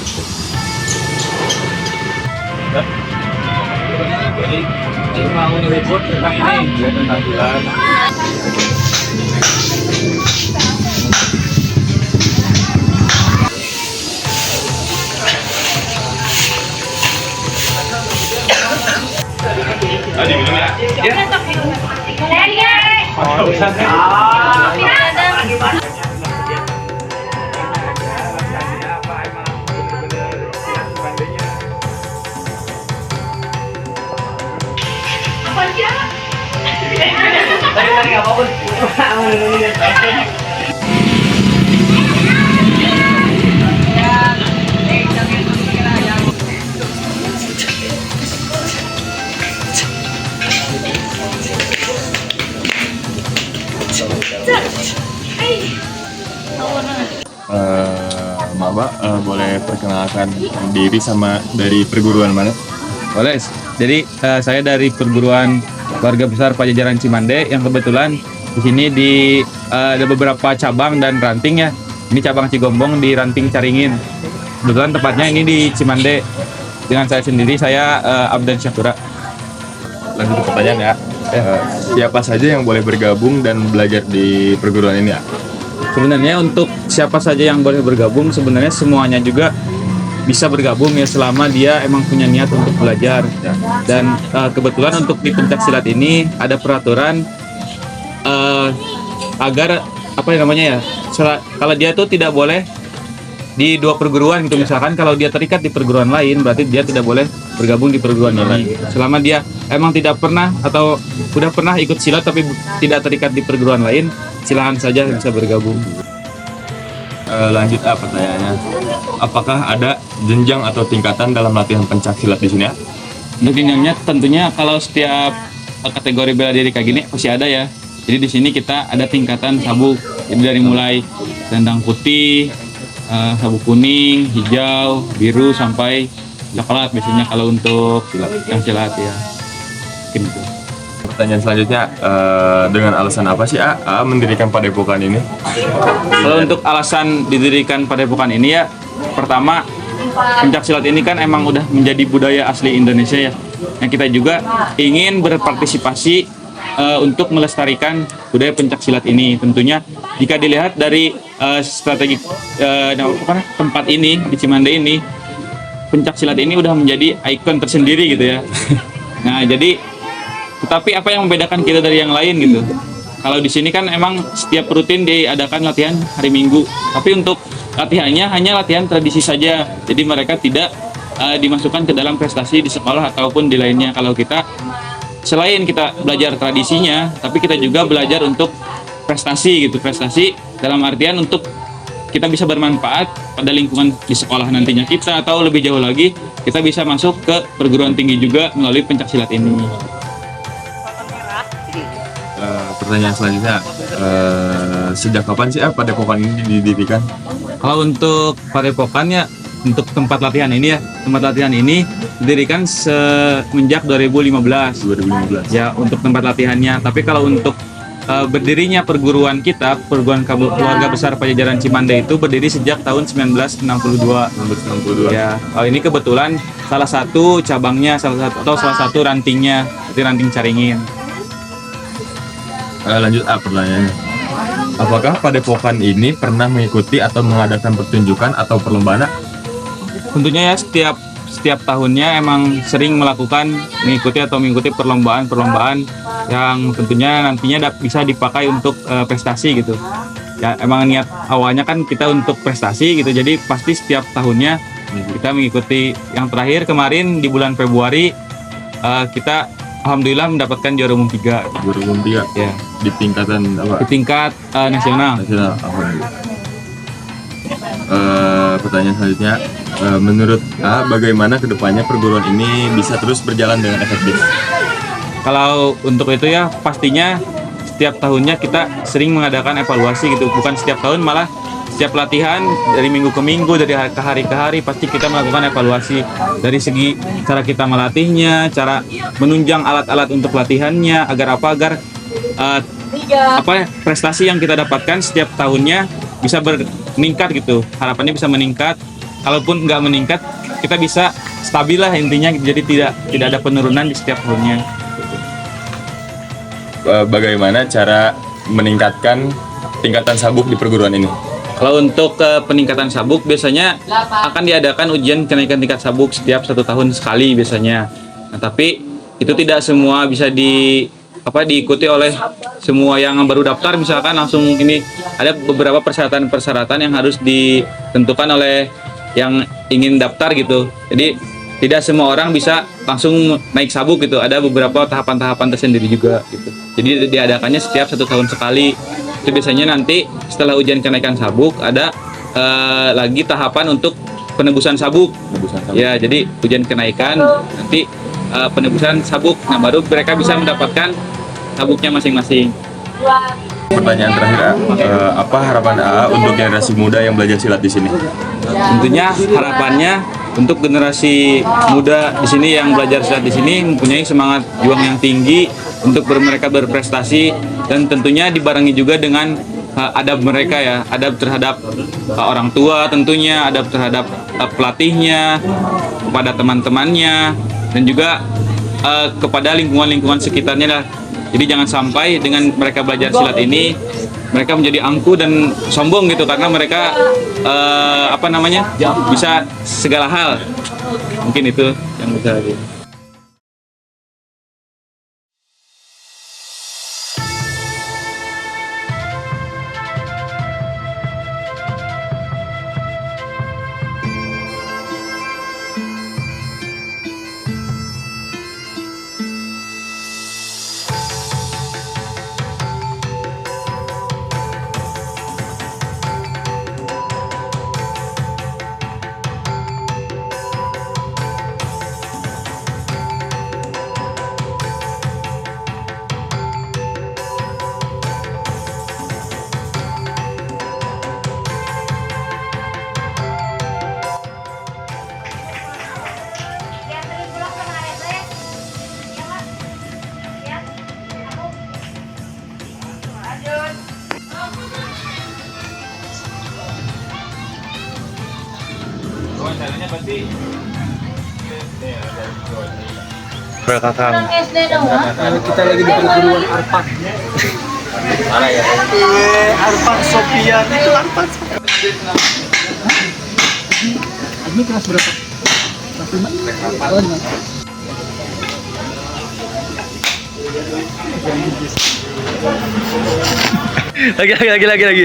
Jadi mau nge-report tentang ini, tentang bulan. Tadi minum ya? Tadi nggak apa-apa. Maaf Pak, boleh perkenalkan diri sama dari perguruan mana? Boleh. Jadi saya dari perguruan Keluarga Besar Pajajaran Cimande yang kebetulan di sini ada beberapa cabang dan ranting ya. Ini cabang Cigombong di ranting Caringin. Kebetulan tepatnya ini di Cimande. Dengan saya sendiri, saya Abdan Syakura. Lanjut ke pertanyaan ya. Siapa saja yang boleh bergabung dan belajar di perguruan ini ya? Sebenarnya untuk siapa saja yang boleh bergabung, sebenarnya semuanya juga bisa bergabung ya selama dia emang punya niat untuk belajar. Dan kebetulan untuk di pencak silat ini ada peraturan agar apa yang namanya ya, kalau dia tuh tidak boleh di dua perguruan gitu. Misalkan kalau dia terikat di perguruan lain, berarti dia tidak boleh bergabung di perguruan ini. Selama dia emang tidak pernah atau udah pernah ikut silat tapi tidak terikat di perguruan lain, silakan saja bisa bergabung. Lanjut pertanyaannya. Apakah ada jenjang atau tingkatan dalam latihan pencak silat di sini ya? Untuk jenjangnya tentunya kalau setiap kategori bela diri kayak gini pasti ada ya. Jadi di sini kita ada tingkatan sabuk. Jadi dari mulai selendang putih, sabuk kuning, hijau, biru sampai coklat biasanya kalau untuk silat ya. Mungkin itu. Pertanyaan selanjutnya, dengan alasan apa sih A mendirikan padepokan ini? Kalau untuk alasan didirikan padepokan ini ya, pertama pencak silat ini kan emang udah menjadi budaya asli Indonesia ya. Yang kita juga ingin berpartisipasi untuk melestarikan budaya pencak silat ini. Tentunya jika dilihat dari strategi tempat ini di Cimande ini, pencak silat ini udah menjadi ikon tersendiri gitu ya. Nah jadi tetapi apa yang membedakan kita dari yang lain gitu? Kalau di sini kan emang setiap rutin diadakan latihan hari Minggu. Tapi untuk latihannya hanya latihan tradisi saja. Jadi mereka tidak dimasukkan ke dalam prestasi di sekolah ataupun di lainnya. Kalau kita selain kita belajar tradisinya, tapi kita juga belajar untuk prestasi gitu. Prestasi dalam artian untuk kita bisa bermanfaat pada lingkungan di sekolah nantinya kita, atau lebih jauh lagi kita bisa masuk ke perguruan tinggi juga melalui pencak silat ini. Pertanyaan selanjutnya, sejak kapan sih padepokan ini didirikan? Kalau untuk padepokannya, untuk tempat latihan ini ya, tempat latihan ini didirikan semenjak 2015. Ya, untuk tempat latihannya. Tapi kalau untuk berdirinya perguruan kita, perguruan Keluarga Besar Pajajaran Cimande itu berdiri sejak tahun 1962. Ya, ini kebetulan salah satu cabangnya, salah satu rantingnya, seperti ranting Caringin. Lanjut pertanyaannya. Apakah padepokan ini pernah mengikuti atau mengadakan pertunjukan atau perlombaan? Tentunya ya setiap tahunnya emang sering mengikuti perlombaan yang tentunya nantinya bisa dipakai untuk prestasi gitu. Ya emang niat awalnya kan kita untuk prestasi gitu. Jadi pasti setiap tahunnya kita mengikuti. Yang terakhir kemarin di bulan Februari kita alhamdulillah mendapatkan juara umum 3. Juara umum 3? Ya. Di tingkatan apa? Di tingkat nasional. Alhamdulillah. Pertanyaan selanjutnya, menurut bagaimana kedepannya perguruan ini bisa terus berjalan dengan efektif? Kalau untuk itu ya pastinya setiap tahunnya kita sering mengadakan evaluasi gitu. Bukan setiap tahun, malah setiap latihan dari minggu ke minggu, dari hari ke hari pasti kita melakukan evaluasi dari segi cara kita melatihnya, cara menunjang alat-alat untuk latihannya, agar prestasi yang kita dapatkan setiap tahunnya bisa meningkat gitu. Harapannya bisa meningkat kalaupun nggak meningkat, kita bisa stabil lah intinya, jadi tidak ada penurunan di setiap tahunnya. Bagaimana cara meningkatkan tingkatan sabuk di perguruan ini? Kalau untuk peningkatan sabuk biasanya akan diadakan ujian kenaikan tingkat sabuk setiap 1 tahun sekali biasanya. Nah, tapi itu tidak semua bisa diikuti oleh semua yang baru daftar, misalkan langsung ini ada beberapa persyaratan-persyaratan yang harus ditentukan oleh yang ingin daftar gitu. Jadi tidak semua orang bisa langsung naik sabuk gitu. Ada beberapa tahapan-tahapan tersendiri juga gitu. Jadi diadakannya setiap 1 tahun sekali. Itu biasanya nanti setelah ujian kenaikan sabuk ada lagi tahapan untuk penebusan sabuk. Ya, jadi ujian kenaikan nanti penebusan sabuk. Nah, baru mereka bisa mendapatkan sabuknya masing-masing. Pertanyaan terakhir, apa harapan AA untuk generasi muda yang belajar silat di sini? Tentunya harapannya untuk generasi muda di sini yang belajar silat di sini mempunyai semangat juang yang tinggi untuk mereka berprestasi, dan tentunya dibarengi juga dengan adab mereka ya, adab terhadap orang tua tentunya, adab terhadap pelatihnya, kepada teman-temannya, dan juga kepada lingkungan-lingkungan sekitarnya lah. Jadi jangan sampai dengan mereka belajar silat ini mereka menjadi angkuh dan sombong gitu, karena mereka bisa segala hal. Mungkin itu yang bisa Orang SD dong, Kita lagi di perguruan Arfan. Mana ya? Arfan Sofian itu Arfan. Ini kelas berapa? Lagi.